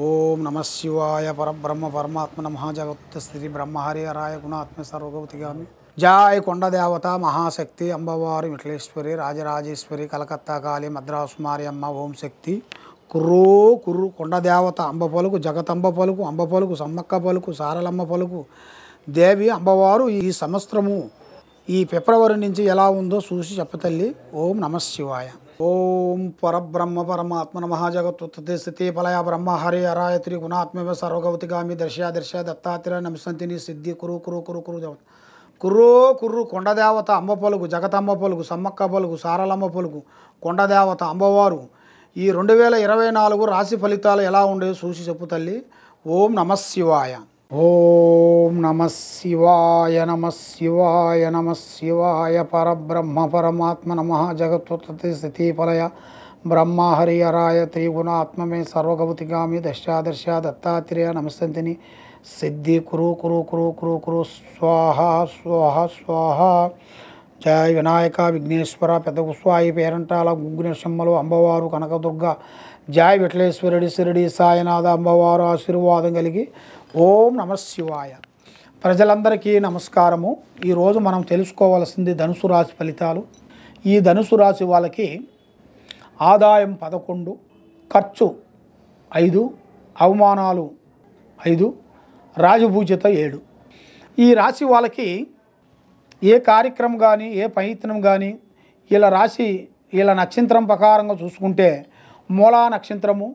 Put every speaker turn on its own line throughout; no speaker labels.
ఓం నమ శివాయ పరబ్రహ్మ పరమాత్మ మహాజగత్ స్థితి బ్రహ్మహరి హరాయ గుణాత్మ సర్వగౌతిగామి జయ కొండదేవత మహాశక్తి అంబవారి విఠలేశ్వరి రాజరాజేశ్వరి కలకత్తా కాళీ మద్రాసు మారియమ్మ ఓం శక్తి కుర్రో కుర్రు కొండదేవత అంబ పలుకు జగతంబ పలుకు అంబ పలుకు సమ్మక్క పలుకు సారలమ్మ పలుకు దేవి అంబవారు ఈ సంవత్సరము ఈ ఫిబ్రవరి నుంచి ఎలా ఉందో చూసి చెప్పతల్లి. ఓం నమ శివాయ. ఓం పరబ్రహ్మ పరమాత్మ మహాజగత్తుత్తే స్థితి ఫలయ బ్రహ్మ హరి హరాయ త్రిగుణాత్మ సర్వగౌతిగామి దర్శ దత్తాత్రేయ నమస్తంతిని సిద్ధి కురు కురు కురు కురు దేవత కుర్రో కుర్రు కొండదేవత అంబ పలుకు జగతమ్మ పలుకు సమ్మక్క పలుకు సారలమ్మ పలుకు కొండదేవత అంబవారు ఈ 2024 రాశి ఫలితాలు ఎలా ఉండేవి చూసి చెప్పు తల్లి. ఓం నమ శివాయ. ఓం నమ శివాయ నమ శివాయ నమ శివాయ పరబ్రహ్మ పరమాత్మ నమః జగత్తుత్పత్తి స్థితి ఫలయ బ్రహ్మ హరి హరాయ త్రిగుణాత్మమే సర్వగౌతిగామి దశ దత్తాత్రేయ నమస్తంతిని సిద్ధి కురు కురు కురు కురు కురు స్వాహ స్వాహ స్వాహ. జయ వినాయక విఘ్నేశ్వర పెద్ద కుస్వాయి పేరంటాల గుగ్గునెమ్మలు అంబవారు కనకదుర్గ జయ విఠలేశ్వరుడి శిరడి సాయినాథ అంబవారు ఆశీర్వాదం కలిగి. ఓం నమ శివాయ. ప్రజలందరికీ నమస్కారము. ఈరోజు మనం తెలుసుకోవాల్సింది ధనుసు రాశి ఫలితాలు. ఈ ధనుసు రాశి వాళ్ళకి ఆదాయం 11, ఖర్చు 5, అవమానాలు 5, రాజభూజిత 7. ఈ రాశి వాళ్ళకి ఏ కార్యక్రమం కానీ ఏ ప్రయత్నం కానీ వీళ్ళ నక్షత్రం ప్రకారంగా చూసుకుంటే మూలా నక్షత్రము,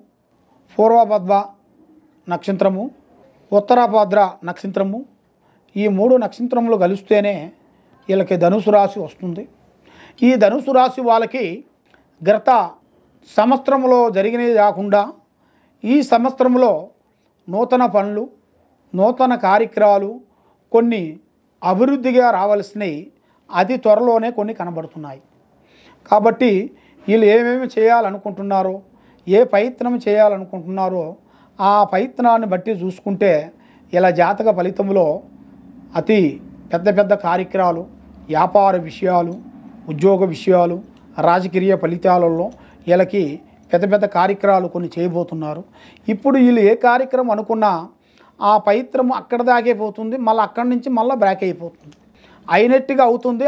పూర్వభద్ర నక్షత్రము, ఉత్తరాభద్ర నక్షత్రము, ఈ 3 నక్షత్రములు కలిస్తేనే వీళ్ళకి ధనుసు రాశి వస్తుంది. ఈ ధనుసు రాశి వాళ్ళకి గత సంవత్సరంలో జరిగినది కాకుండా ఈ సంవత్సరంలో నూతన పనులు, నూతన కార్యక్రమాలు, కొన్ని అభివృద్ధిగా రావాల్సినవి అతి త్వరలోనే కొన్ని కనబడుతున్నాయి. కాబట్టి వీళ్ళు ఏమేమి చేయాలనుకుంటున్నారో, ఏ ప్రయత్నం చేయాలనుకుంటున్నారో ఆ ప్రయత్నాన్ని బట్టి చూసుకుంటే ఇలా జాతక ఫలితంలో అతి పెద్ద పెద్ద కార్యక్రమాలు, వ్యాపార విషయాలు, ఉద్యోగ విషయాలు, రాజకీయ ఫలితాలలో వీళ్ళకి పెద్ద పెద్ద కార్యక్రమాలు కొన్ని చేయబోతున్నారు. ఇప్పుడు వీళ్ళు ఏ కార్యక్రమం అనుకున్నా ఆ ప్రయత్నం అక్కడ దాకే పోతుంది, మళ్ళీ అక్కడి నుంచి మళ్ళీ బ్రేక్ అయిపోతుంది. అయినట్టుగా అవుతుంది.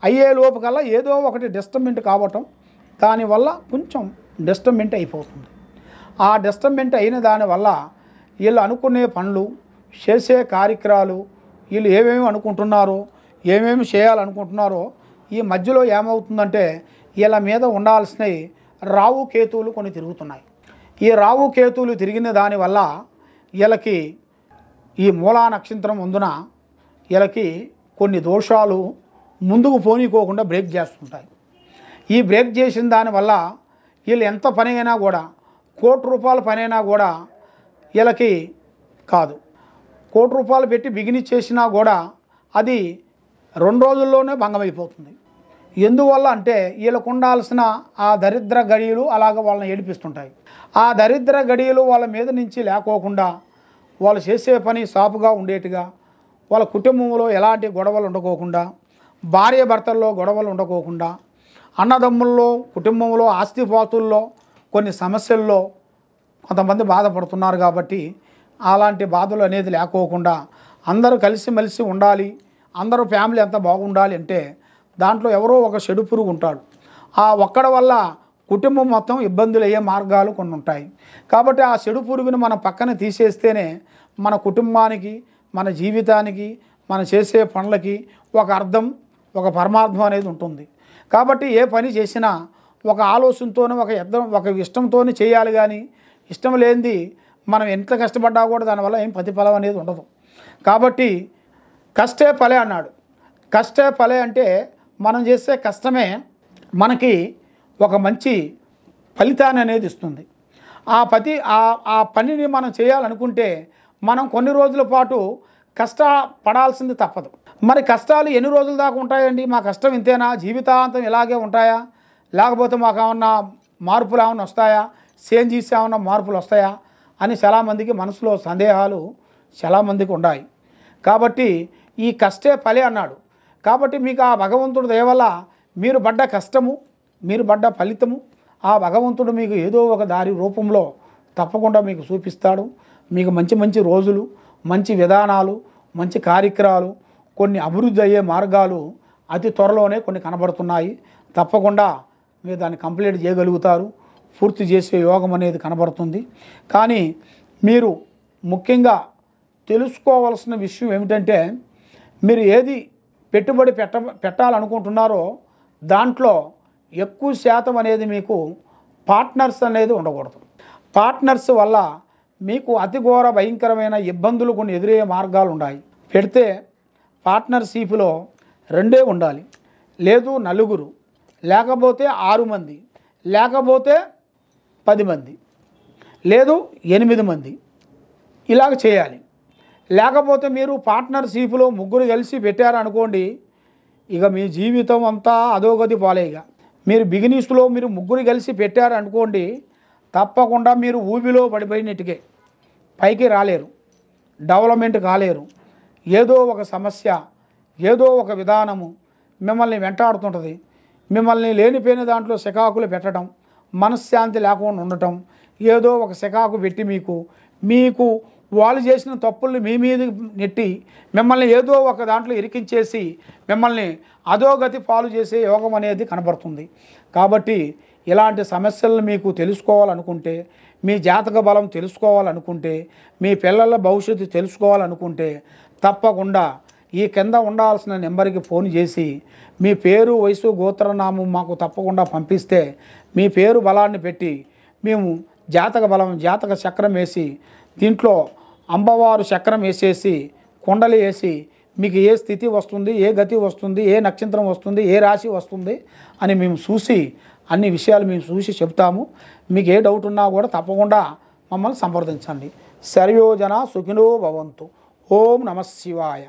అయ్యే లోపు కల్లా ఏదో ఒకటి డిస్టర్బెంట్ కావటం, దానివల్ల కొంచెం డిస్టర్బెంట్ అయిపోతుంది. ఆ డిస్టర్బెంట్ అయిన దానివల్ల వీళ్ళు అనుకునే పనులు, చేసే కార్యక్రమాలు, వీళ్ళు ఏమేమి అనుకుంటున్నారో, ఏమేమి చేయాలనుకుంటున్నారో ఈ మధ్యలో ఏమవుతుందంటే వీళ్ళ మీద ఉండాల్సినవి రావు కేతువులు కొన్ని తిరుగుతున్నాయి. ఈ రావు కేతువులు తిరిగిన దానివల్ల వీళ్ళకి ఈ మూలా నక్షత్రం ముందున వీళ్ళకి కొన్ని దోషాలు ముందుకు పోనీకోకుండా బ్రేక్ చేస్తుంటాయి. ఈ బ్రేక్ చేసిన దానివల్ల వీళ్ళు ఎంత పని అయినా కూడా, ₹1,00,00,000 పని అయినా కూడా వీళ్ళకి కాదు, ₹1,00,00,000 పెట్టి బిగిని చేసినా కూడా అది 2 రోజుల్లోనే భంగమైపోతుంది. ఎందువల్ల అంటే వీళ్ళకు ఉండాల్సిన ఆ దరిద్ర గడియలు అలాగ వాళ్ళని ఏడిపిస్తుంటాయి. ఆ దరిద్ర గడియలు వాళ్ళ మీద నుంచి లేకోకుండా వాళ్ళు చేసే పని సాపుగా ఉండేట్టుగా, వాళ్ళ కుటుంబంలో ఎలాంటి గొడవలు ఉండకోకుండా, భార్య భర్తల్లో గొడవలు ఉండకోకుండా, అన్నదమ్ముల్లో కుటుంబంలో ఆస్తిపాతుల్లో కొన్ని సమస్యల్లో కొంతమంది బాధపడుతున్నారు. కాబట్టి అలాంటి బాధలు అనేది లేకోకుండా అందరూ కలిసిమెలిసి ఉండాలి, అందరూ ఫ్యామిలీ అంతా బాగుండాలి అంటే దాంట్లో ఎవరో ఒక చెడు పురుగు ఉంటాడు. ఆ ఒక్కడి వల్ల కుటుంబం మొత్తం ఇబ్బందులు అయ్యే మార్గాలు కొన్ని ఉంటాయి. కాబట్టి ఆ చెడు పురుగుని మనం పక్కన తీసేస్తేనే మన కుటుంబానికి, మన జీవితానికి, మన చేసే పనులకి ఒక అర్థం, ఒక పరమార్థం అనేది ఉంటుంది. కాబట్టి ఏ పని చేసినా ఒక ఆలోచనతోనే, ఒక ఇష్టంతోనే చేయాలి. కానీ ఇష్టం లేనిది మనం ఎంత కష్టపడ్డా కూడా దానివల్ల ఏం ప్రతిఫలం అనేది ఉండదు. కాబట్టి కష్టే ఫలే అన్నాడు. కష్టే ఫలే అంటే మనం చేసే కష్టమే మనకి ఒక మంచి ఫలితాన్ని అనేది ఇస్తుంది. ఆ పనిని మనం చేయాలనుకుంటే మనం కొన్ని రోజుల పాటు కష్టపడాల్సింది తప్పదు. మరి కష్టాలు ఎన్ని రోజుల దాకా ఉంటాయండి? మా కష్టం ఇంతేనా, జీవితాంతం ఇలాగే ఉంటాయా, లేకపోతే మాకు ఏమన్నా మార్పులు ఏమన్నా వస్తాయా, చేంజెస్ ఏమన్నా మార్పులు వస్తాయా అని చాలామందికి మనసులో సందేహాలు చాలామందికి ఉన్నాయి. కాబట్టి ఈ కష్టే ఫలే అన్నాడు. కాబట్టి మీకు ఆ భగవంతుడి దయ వల్ల మీరు పడ్డ కష్టము, మీరు పడ్డ ఫలితము ఆ భగవంతుడు మీకు ఏదో ఒక దారి రూపంలో తప్పకుండా మీకు చూపిస్తాడు. మీకు మంచి మంచి రోజులు, మంచి విధానాలు, మంచి కార్యక్రమాలు, కొన్ని అభివృద్ధి అయ్యే మార్గాలు అతి త్వరలోనే కొన్ని కనబడుతున్నాయి. తప్పకుండా మీరు దాన్ని కంప్లీట్ చేయగలుగుతారు. పూర్తి చేసే యోగం అనేది కనబడుతుంది. కానీ మీరు ముఖ్యంగా తెలుసుకోవాల్సిన విషయం ఏమిటంటే, మీరు ఏది పెట్టుబడి పెట్టాలనుకుంటున్నారో దాంట్లో ఎక్కువ శాతం అనేది మీకు పార్ట్నర్స్ అనేది ఉండకూడదు. పార్ట్నర్స్ వల్ల మీకు అతి ఘోర భయంకరమైన ఇబ్బందులు కొన్ని ఎదురయ్యే మార్గాలు ఉన్నాయి. పెడితే పార్ట్నర్షిప్లో 2 ఉండాలి, లేదు 4, లేకపోతే 6 మంది, లేకపోతే 10 మంది, లేదు 8 మంది, ఇలాగ చేయాలి. లేకపోతే మీరు పార్ట్నర్షిప్లో 3 కలిసి పెట్టారనుకోండి, ఇక మీ జీవితం అంతా అధోగతి పాలేగా. మీరు బిగినిస్లో మీరు 3 కలిసి పెట్టారనుకోండి, తప్పకుండా మీరు ఊబిలో పడిపోయినట్టుకే, పైకి రాలేరు, డెవలప్మెంట్ కాలేరు. ఏదో ఒక సమస్య, ఏదో ఒక విధానము మిమ్మల్ని వెంటాడుతుంటుంది. మిమ్మల్ని లేనిపోయిన దాంట్లో సికాకులు పెట్టడం, మనశ్శాంతి లేకుండా ఉండటం, ఏదో ఒక సికాకు పెట్టి మీకు వాళ్ళు చేసిన తప్పుల్ని మీ మీద నెట్టి మిమ్మల్ని ఏదో ఒక దాంట్లో ఇరికించేసి మిమ్మల్ని అధోగతి పాలు చేసే యోగం అనేది కనబడుతుంది. కాబట్టి ఇలాంటి సమస్యలను మీకు తెలుసుకోవాలనుకుంటే, మీ జాతక బలం తెలుసుకోవాలనుకుంటే, మీ పిల్లల భవిష్యత్తు తెలుసుకోవాలనుకుంటే, తప్పకుండా ఈ కింద ఉండాల్సిన నెంబర్కి ఫోన్ చేసి మీ పేరు, వయసు, గోత్రనామం మాకు తప్పకుండా పంపిస్తే మీ పేరు బలాన్ని పెట్టి మేము జాతక బలం, జాతక చక్రం వేసి దీంట్లో అమ్మవారు చక్రం వేసేసి కొండలు వేసి మీకు ఏ స్థితి వస్తుంది, ఏ గతి వస్తుంది, ఏ నక్షత్రం వస్తుంది, ఏ రాశి వస్తుంది అని మేము చూసి అన్ని విషయాలు మేము చూసి చెప్తాము. మీకు ఏ డౌట్ ఉన్నా కూడా తప్పకుండా మమ్మల్ని సంప్రదించండి. సర్వే జనా సుఖినో భవంతు. ఓం నమః శివాయ.